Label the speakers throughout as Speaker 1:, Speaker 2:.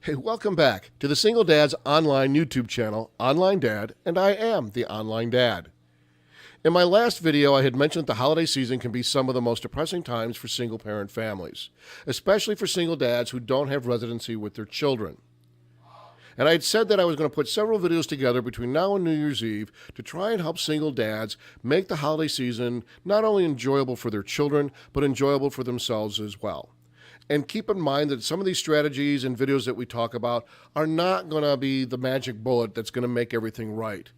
Speaker 1: Hey, welcome back to the Single Dad's online YouTube channel, Online Dad, and I am the Online Dad. In my last video, I had mentioned that the holiday season can be some of the most depressing times for single parent families, especially for single dads who don't have residency with their children. And I had said that I was going to put several videos together between now and New Year's Eve to try and help single dads make the holiday season not only enjoyable for their children, but enjoyable for themselves as well. And keep in mind that some of these strategies and videos that we talk about are not going to be the magic bullet that's going to make everything right.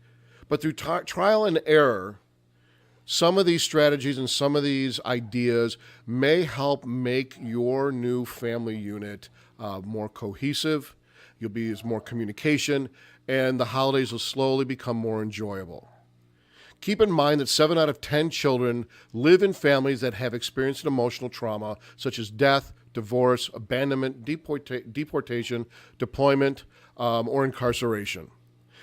Speaker 1: But through trial and error, some of these strategies and some of these ideas may help make your new family unit more cohesive. You'll be more communication, and the holidays will slowly become more enjoyable. Keep in mind that 7 out of 10 children live in families that have experienced an emotional trauma, such as death, divorce, abandonment, deportation, deployment, or incarceration.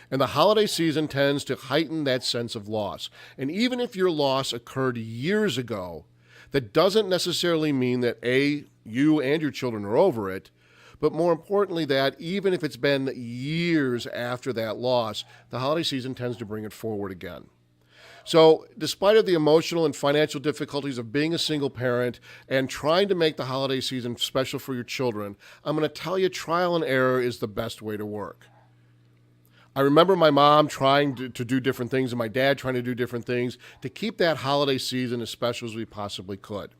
Speaker 1: And the holiday season tends to heighten that sense of loss. And even if your loss occurred years ago, that doesn't necessarily mean that you and your children are over it, but more importantly that even if it's been years after that loss, the holiday season tends to bring it forward again. So despite of the emotional and financial difficulties of being a single parent and trying to make the holiday season special for your children, I'm going to tell you trial and error is the best way to work. I remember my mom trying to do different things and my dad trying to do different things to keep that holiday season as special as we possibly could.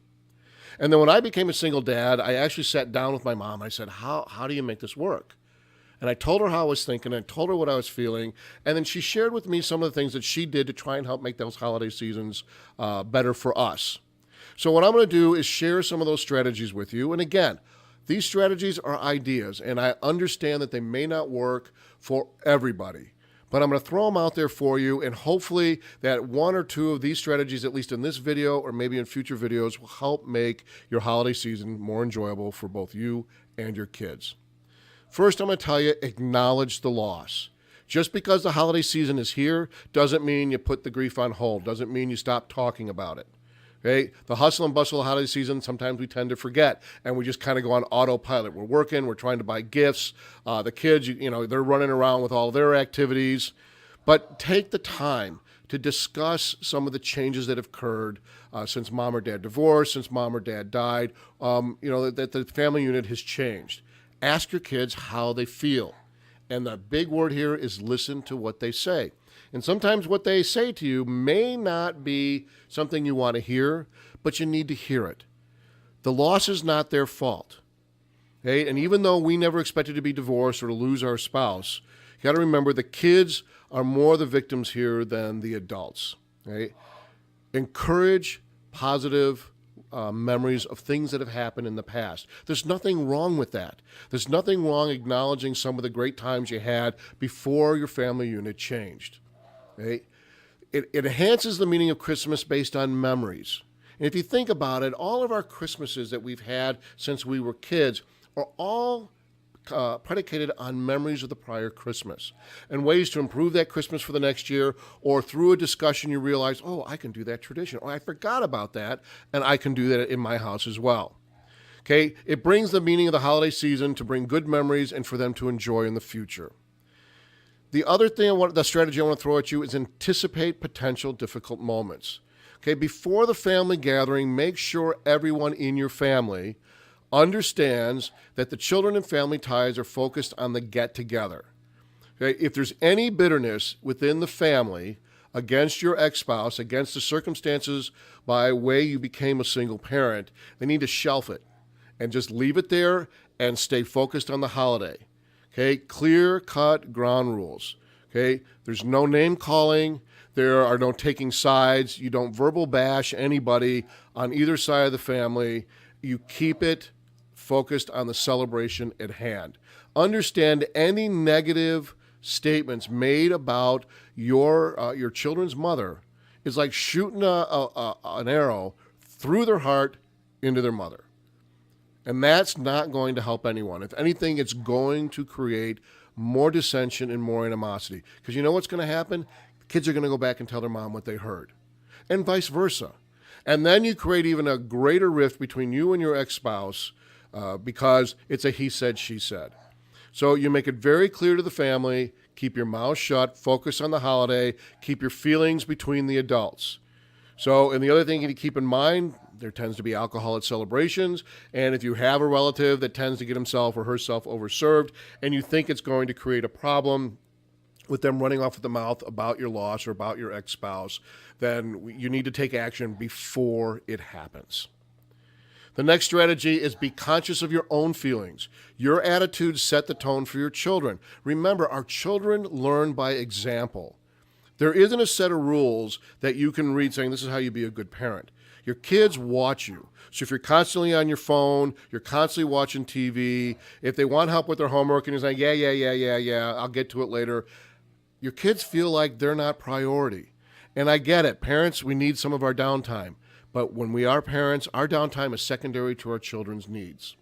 Speaker 1: And then when I became a single dad, I actually sat down with my mom and I said, how do you make this work? And I told her how I was thinking, and I told her what I was feeling, and then she shared with me some of the things that she did to try and help make those holiday seasons better for us. So what I'm going to do is share some of those strategies with you. And again, these strategies are ideas, and I understand that they may not work for everybody. But I'm going to throw them out there for you, and hopefully that one or two of these strategies, at least in this video or maybe in future videos, will help make your holiday season more enjoyable for both you and your kids. First, I'm going to tell you, acknowledge the loss. Just because the holiday season is here doesn't mean you put the grief on hold, doesn't mean you stop talking about it. Okay? The hustle and bustle of the holiday season, sometimes we tend to forget, and we just kind of go on autopilot. We're working, we're trying to buy gifts. The kids, they're running around with all their activities. But take the time to discuss some of the changes that have occurred since mom or dad divorced, since mom or dad died, that the family unit has changed. Ask your kids how they feel. And the big word here is listen to what they say. And sometimes what they say to you may not be something you want to hear, but you need to hear it. The loss is not their fault. Okay? And even though we never expected to be divorced or to lose our spouse, you got to remember the kids are more the victims here than the adults. Okay? Encourage positive memories of things that have happened in the past. There's nothing wrong with that. There's nothing wrong acknowledging some of the great times you had before your family unit changed. Okay? It enhances the meaning of Christmas based on memories. And if you think about it, all of our Christmases that we've had since we were kids are all predicated on memories of the prior Christmas and ways to improve that Christmas for the next year, or through a discussion you realize, oh, I can do that tradition, or I forgot about that, and I can do that in my house as well. Okay, it brings the meaning of the holiday season to bring good memories and for them to enjoy in the future. The other thing, the strategy I want to throw at you is anticipate potential difficult moments. Okay, before the family gathering, make sure everyone in your family understands that the children and family ties are focused on the get-together. Okay? If there's any bitterness within the family against your ex-spouse, against the circumstances by way you became a single parent, they need to shelf it and just leave it there and stay focused on the holiday. Okay? Clear-cut ground rules. Okay? There's no name calling. There are no taking sides. You don't verbal bash anybody on either side of the family. You keep it focused on the celebration at hand. Understand any negative statements made about your children's mother is like shooting an arrow through their heart into their mother. And that's not going to help anyone. If anything, it's going to create more dissension and more animosity. Because you know what's going to happen? Kids are going to go back and tell their mom what they heard. And vice versa. And then you create even a greater rift between you and your ex-spouse because it's a he said, she said. So you make it very clear to the family, keep your mouth shut, focus on the holiday, keep your feelings between the adults. So, and the other thing you need to keep in mind, there tends to be alcohol at celebrations, and if you have a relative that tends to get himself or herself overserved, and you think it's going to create a problem with them running off at the mouth about your loss or about your ex-spouse, then you need to take action before it happens. The next strategy is be conscious of your own feelings. Your attitudes set the tone for your children. Remember, our children learn by example. There isn't a set of rules that you can read saying this is how you be a good parent. Your kids watch you. So if you're constantly on your phone, you're constantly watching TV, if they want help with their homework and you're saying, yeah, I'll get to it later, your kids feel like they're not priority. And I get it. Parents, we need some of our downtime. But when we are parents, our downtime is secondary to our children's needs.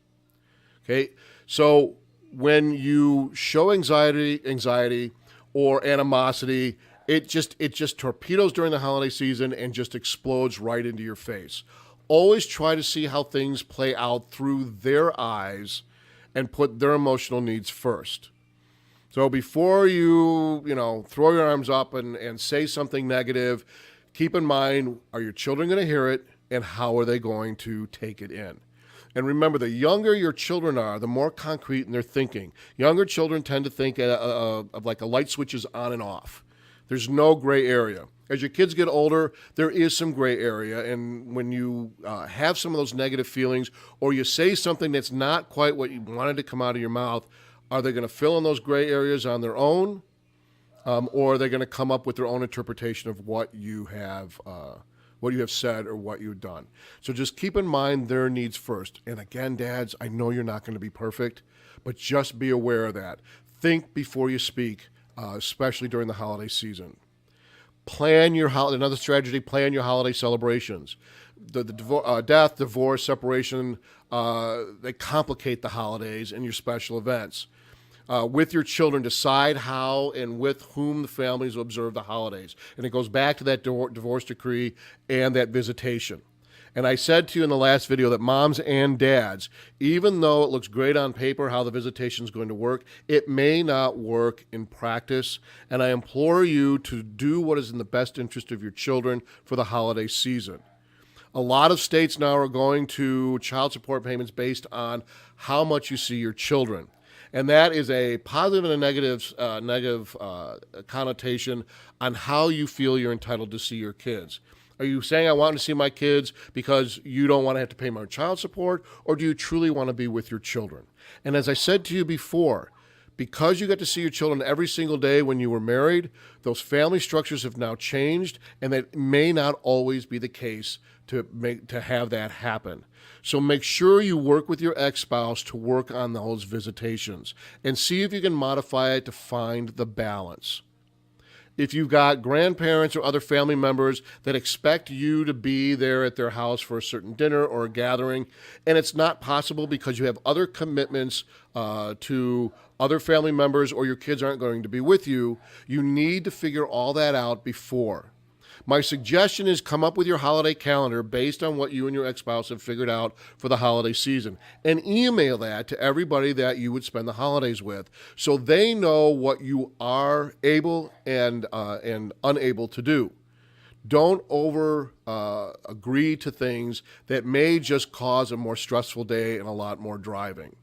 Speaker 1: Okay? So when you show anxiety or animosity, it just torpedoes during the holiday season and just explodes right into your face. Always try to see how things play out through their eyes and put their emotional needs first. So before you throw your arms up and say something negative, keep in mind, are your children going to hear it, and how are they going to take it in? And remember, the younger your children are, the more concrete in their thinking. Younger children tend to think of like a light switch is on and off. There's no gray area. As your kids get older, there is some gray area, and when you have some of those negative feelings, or you say something that's not quite what you wanted to come out of your mouth, are they going to fill in those gray areas on their own? Or are they going to come up with their own interpretation of what you have said or what you've done? So just keep in mind their needs first. And again, dads, I know you're not going to be perfect, but just be aware of that. Think before you speak, especially during the holiday season. Another strategy, plan your holiday celebrations. The death, divorce, separation, they complicate the holidays and your special events. With your children, decide how and with whom the families will observe the holidays. And it goes back to that divorce decree and that visitation. And I said to you in the last video that moms and dads, even though it looks great on paper how the visitation is going to work, it may not work in practice. And I implore you to do what is in the best interest of your children for the holiday season. A lot of states now are going to child support payments based on how much you see your children. And that is a positive and a negative connotation on how you feel you're entitled to see your kids. Are you saying I want to see my kids because you don't want to have to pay my child support, or do you truly want to be with your children? And as I said to you before, because you got to see your children every single day when you were married, those family structures have now changed, and that may not always be the case to have that happen. So make sure you work with your ex-spouse to work on those visitations and see if you can modify it to find the balance. If you've got grandparents or other family members that expect you to be there at their house for a certain dinner or a gathering, and it's not possible because you have other commitments to other family members or your kids aren't going to be with you, you need to figure all that out before. My suggestion is come up with your holiday calendar based on what you and your ex-spouse have figured out for the holiday season, and email that to everybody that you would spend the holidays with so they know what you are able and unable to do. Don't agree to things that may just cause a more stressful day and a lot more driving.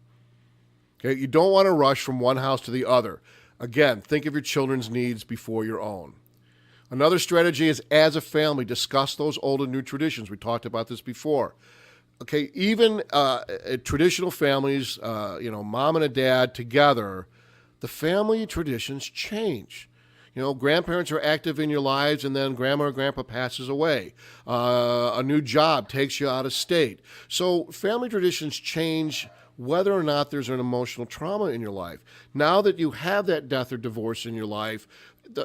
Speaker 1: Okay? You don't want to rush from one house to the other. Again, think of your children's needs before your own. Another strategy is, as a family, discuss those old and new traditions. We talked about this before. Okay, even traditional families, mom and a dad together, the family traditions change. Grandparents are active in your lives, and then grandma or grandpa passes away. A new job takes you out of state. So family traditions change whether or not there's an emotional trauma in your life. Now that you have that death or divorce in your life,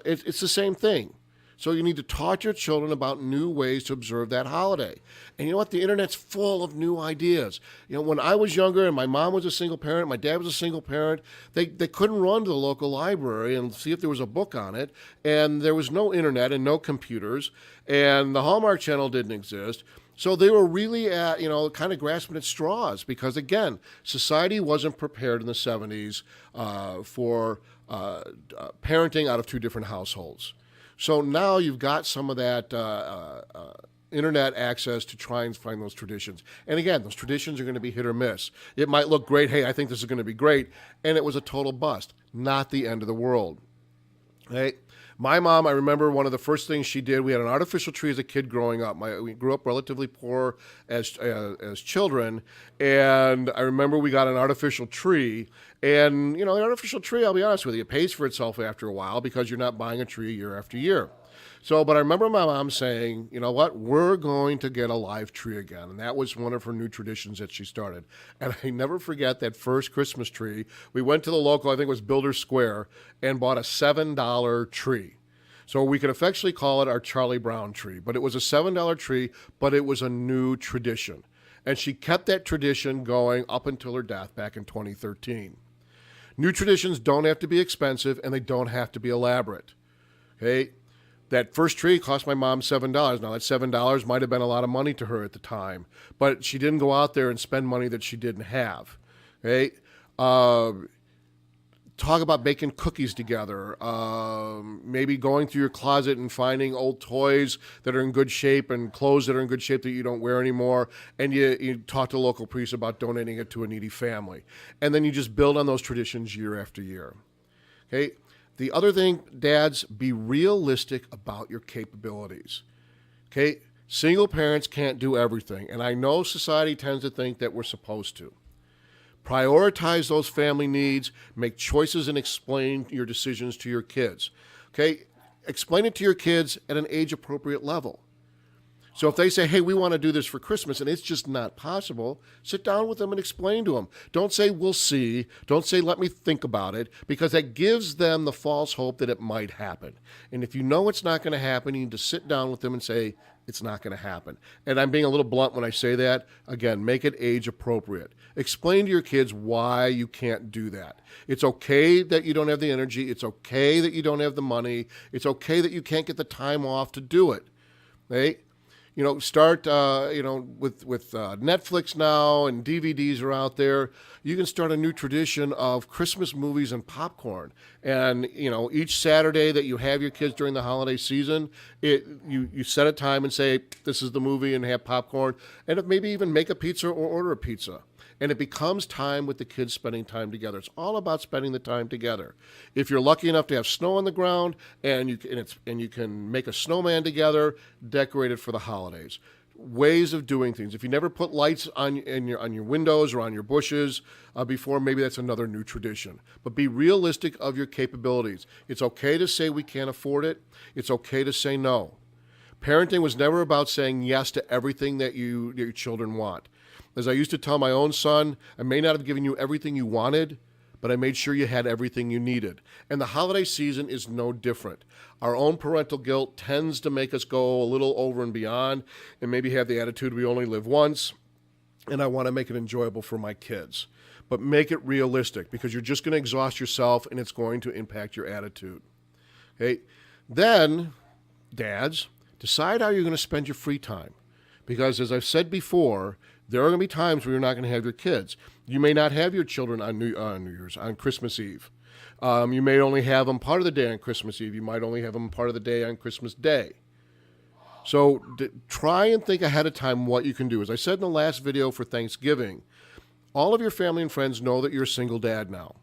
Speaker 1: it's the same thing. So you need to talk to your children about new ways to observe that holiday. And you know what? The internet's full of new ideas. When I was younger and my mom was a single parent, my dad was a single parent, they couldn't run to the local library and see if there was a book on it. And there was no internet and no computers. And the Hallmark Channel didn't exist. So they were really at, kind of grasping at straws because, again, society wasn't prepared in the 70s for parenting out of two different households. So now you've got some of that internet access to try and find those traditions. And again, those traditions are going to be hit or miss. It might look great. Hey, I think this is going to be great. And it was a total bust. Not the end of the world. Hey, my mom, I remember one of the first things she did, we had an artificial tree as a kid growing up. We grew up relatively poor as children, and I remember we got an artificial tree. And, an artificial tree, I'll be honest with you, it pays for itself after a while because you're not buying a tree year after year. So, but I remember my mom saying, you know what, we're going to get a live tree again. And that was one of her new traditions that she started. And I never forget that first Christmas tree. We went to the local, I think it was Builder Square, and bought a $7 tree. So we could affectionately call it our Charlie Brown tree. But it was a $7 tree, but it was a new tradition. And she kept that tradition going up until her death back in 2013. New traditions don't have to be expensive, and they don't have to be elaborate. Okay? That first tree cost my mom $7. Now, that $7 might have been a lot of money to her at the time, but she didn't go out there and spend money that she didn't have. Okay? Talk about baking cookies together, maybe going through your closet and finding old toys that are in good shape and clothes that are in good shape that you don't wear anymore, and you talk to a local priest about donating it to a needy family. And then you just build on those traditions year after year. Okay? The other thing, dads, be realistic about your capabilities. Okay? Single parents can't do everything, and I know society tends to think that we're supposed to. Prioritize those family needs, make choices, and explain your decisions to your kids. Okay? Explain it to your kids at an age-appropriate level. So if they say, hey, we want to do this for Christmas, and it's just not possible, sit down with them and explain to them. Don't say, we'll see. Don't say, let me think about it, because that gives them the false hope that it might happen. And if you know it's not going to happen, you need to sit down with them and say, it's not going to happen. And I'm being a little blunt when I say that. Again, make it age appropriate. Explain to your kids why you can't do that. It's okay that you don't have the energy. It's okay that you don't have the money. It's okay that you can't get the time off to do it. Right? Start, with Netflix now and DVDs are out there. You can start a new tradition of Christmas movies and popcorn. And, each Saturday that you have your kids during the holiday season, you set a time and say, this is the movie, and have popcorn. And maybe even make a pizza or order a pizza. And it becomes time with the kids spending time together. It's all about spending the time together. If you're lucky enough to have snow on the ground and you can make a snowman together, decorate it for the holidays. Ways of doing things. If you never put lights on your windows or on your bushes before, maybe that's another new tradition. But be realistic of your capabilities. It's okay to say we can't afford it. It's okay to say no. Parenting was never about saying yes to everything that your children want. As I used to tell my own son, I may not have given you everything you wanted, but I made sure you had everything you needed. And the holiday season is no different. Our own parental guilt tends to make us go a little over and beyond and maybe have the attitude we only live once, and I want to make it enjoyable for my kids. But make it realistic, because you're just going to exhaust yourself and it's going to impact your attitude. Okay? Then, dads, decide how you're going to spend your free time. Because as I've said before, there are going to be times where you're not going to have your kids. You may not have your children on New Year's, on Christmas Eve. You may only have them part of the day on Christmas Eve. You might only have them part of the day on Christmas Day. So try and think ahead of time what you can do. As I said in the last video for Thanksgiving, all of your family and friends know that you're a single dad now.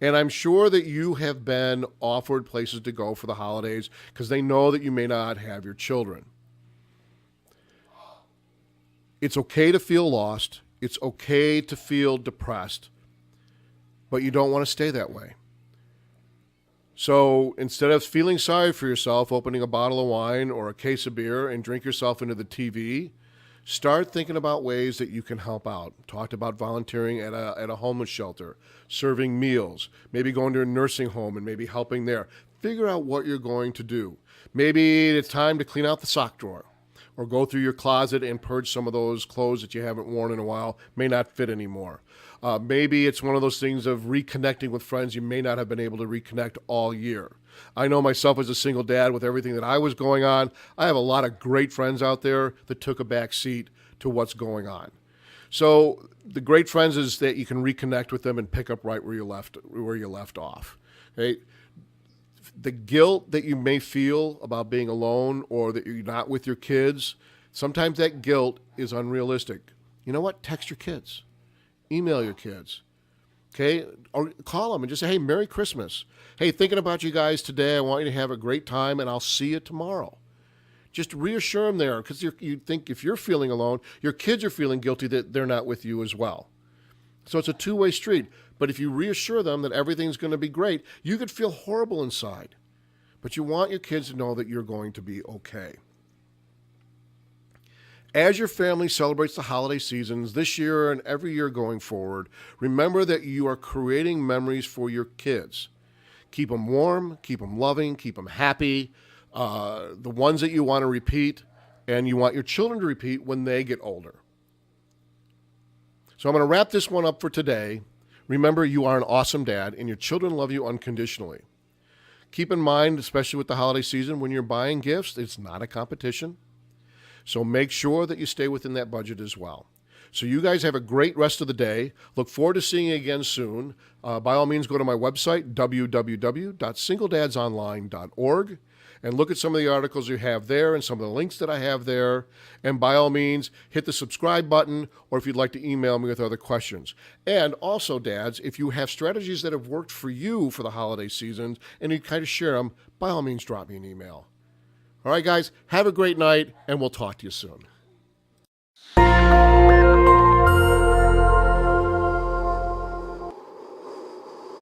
Speaker 1: And I'm sure that you have been offered places to go for the holidays because they know that you may not have your children. It's okay to feel lost. It's okay to feel depressed, but you don't want to stay that way. So instead of feeling sorry for yourself, opening a bottle of wine or a case of beer and drink yourself into the TV, start thinking about ways that you can help out. Talked about volunteering at a homeless shelter, serving meals, maybe going to a nursing home and maybe helping there. Figure out what you're going to do. Maybe it's time to clean out the sock drawer, or go through your closet and purge some of those clothes that you haven't worn in a while, may not fit anymore. Maybe it's one of those things of reconnecting with friends you may not have been able to reconnect all year. I know myself as a single dad with everything that I was going on, I have a lot of great friends out there that took a back seat to what's going on. So the great friends is that you can reconnect with them and pick up right where you left off. Okay? The guilt that you may feel about being alone or that you're not with your kids, sometimes that guilt is unrealistic. You know what? Text your kids. Email your kids. Okay? Or call them and just say, hey, Merry Christmas. Hey, thinking about you guys today. I want you to have a great time, and I'll see you tomorrow. Just reassure them there, because you think if you're feeling alone, your kids are feeling guilty that they're not with you as well. So it's a two-way street. But if you reassure them that everything's going to be great, you could feel horrible inside. But you want your kids to know that you're going to be okay. As your family celebrates the holiday seasons this year and every year going forward, remember that you are creating memories for your kids. Keep them warm, keep them loving, keep them happy, the ones that you want to repeat, and you want your children to repeat when they get older. So I'm going to wrap this one up for today. Remember, you are an awesome dad, and your children love you unconditionally. Keep in mind, especially with the holiday season, when you're buying gifts, it's not a competition. So make sure that you stay within that budget as well. So you guys have a great rest of the day. Look forward to seeing you again soon. By all means, go to my website, www.singledadsonline.org, and look at some of the articles you have there and some of the links that I have there. And by all means, hit the subscribe button, or if you'd like to email me with other questions. And also, dads, if you have strategies that have worked for you for the holiday seasons and you kind of share them, by all means, drop me an email. All right, guys, have a great night, and we'll talk to you soon.